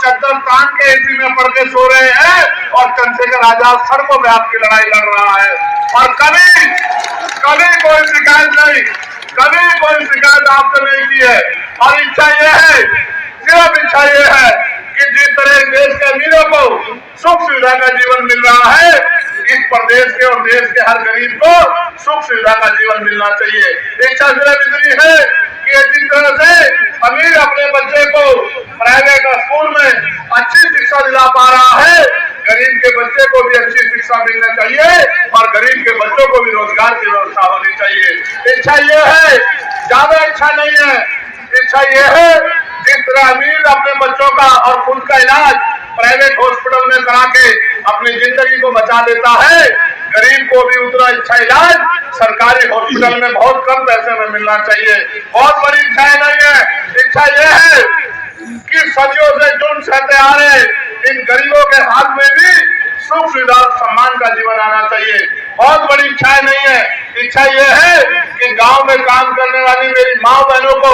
चद्दर तान के एसी में पड़ के सो रहे हैं और चंद्रशेखर आजाद सड़कों में आपकी लड़ाई लड़ रहा है। और कभी कोई शिकायत नहीं, कभी कोई शिकायत आपसे नहीं की है। और इच्छा ये है, सिर्फ इच्छा ये है कि जिस तरह देश के अमीरों को सुख सुविधा का जीवन मिल रहा है, इस प्रदेश के और देश के हर गरीब को सुख सुविधा का जीवन मिलना चाहिए। इच्छा सिर्फ इतनी है कि जिस तरह से अमीर अपने बच्चे को प्राइवेट स्कूल में अच्छी शिक्षा दिला पा रहा है, गरीब के बच्चे को भी अच्छी शिक्षा मिलनी चाहिए और गरीब के बच्चों को भी रोजगार की व्यवस्था होनी चाहिए। इच्छा ये है, ज्यादा इच्छा नहीं है। इच्छा ये है जिस तरह अमीर अपने बच्चों का और खुद का इलाज प्राइवेट हॉस्पिटल में करा के अपनी जिंदगी को बचा लेता है, गरीब को भी उतना अच्छा इलाज सरकारी हॉस्पिटल में बहुत कम पैसे में मिलना चाहिए। बहुत बड़ी इच्छा नहीं है। इच्छा यह है कि सदियों से जुर्म सहते आ रहे इन गरीबों के हाथ में भी सुख सुविधा और सम्मान का जीवन आना चाहिए। बहुत बड़ी इच्छा नहीं है। इच्छा यह है कि गांव में काम करने वाली मेरी माँ बहनों को,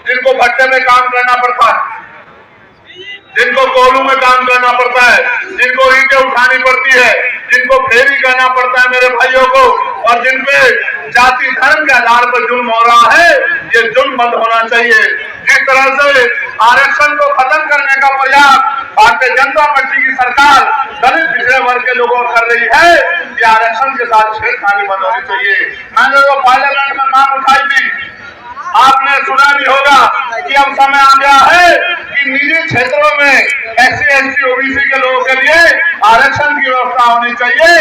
जिनको भट्टे में काम करना पड़ता है, जिनको कोल्हू में काम करना पड़ता है, जिनको ईंटें उठानी पड़ती है, जिनको फेरी करना पड़ता है मेरे भाइयों को, और जिन पे जाति धर्म के आधार पर जुल्म हो रहा है, ये जुल्म बंद होना चाहिए। जिस तरह से आरक्षण को खत्म करने का प्रयास भारतीय जनता पार्टी की सरकार दलित पिछड़े वर्ग के लोगों कर रही है, ये आरक्षण के साथ छेड़खानी बंद होनी चाहिए। मैंने तो पार्लियामेंट में मांग उठाई थी, आपने सुना भी होगा कि अब समय आ गया है कि निजी क्षेत्रों में SC ST OBC के लोगों के लिए आरक्षण की व्यवस्था होनी चाहिए।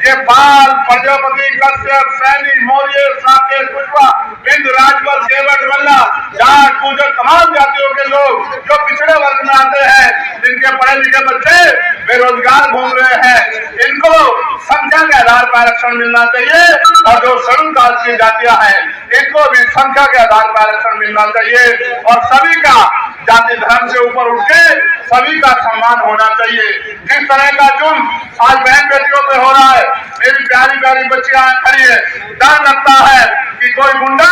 ये पाल, प्रजापति, कश्यप, सैनी, मौर्य, साकेत, कुशवा, बिंद, राजभर, केवट, मल्ला, जाट, गुर्जर, तमाम जातियों के लोग जो पिछड़े वर्ग में आते हैं, जिनके पढ़े लिखे बच्चे बेरोजगार घूम रहे हैं, इनको संख्या के आधार पर आरक्षण मिलना चाहिए। और जो शेड्यूल कास्ट की जातियां हैं, इनको भी संख्या के आधार पर आरक्षण मिलना चाहिए। और सभी का जाति धर्म से ऊपर उठ के सभी का सम्मान होना चाहिए। जिस तरह का जुल्म आज बहन बेटियों पे हो रहा है, मेरी प्यारी प्यारी बच्चियां खड़ी है, डर लगता है कि कोई गुंडा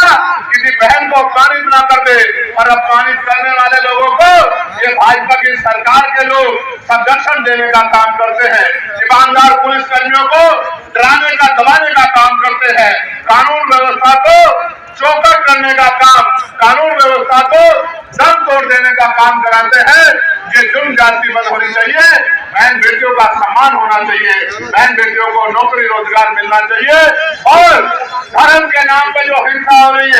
किसी बहन को अपमानित ना कर दे। और अपमानित करने वाले लोगों को ये भाजपा की सरकार के लोग संरक्षण देने का काम करते हैं। ईमानदार पुलिस कर्मियों को डराने का, दबाने का काम करते हैं। कानून व्यवस्था को चौकट करने का काम, कानून व्यवस्था को दम तोड़ देने का काम कराते हैं। ये जुल्म जाति बंद होनी चाहिए। बहन बेटियों का सम्मान होना चाहिए। बहन बेटियों को नौकरी रोजगार मिलना चाहिए। और धर्म के नाम पे जो हिंसा हो रही है,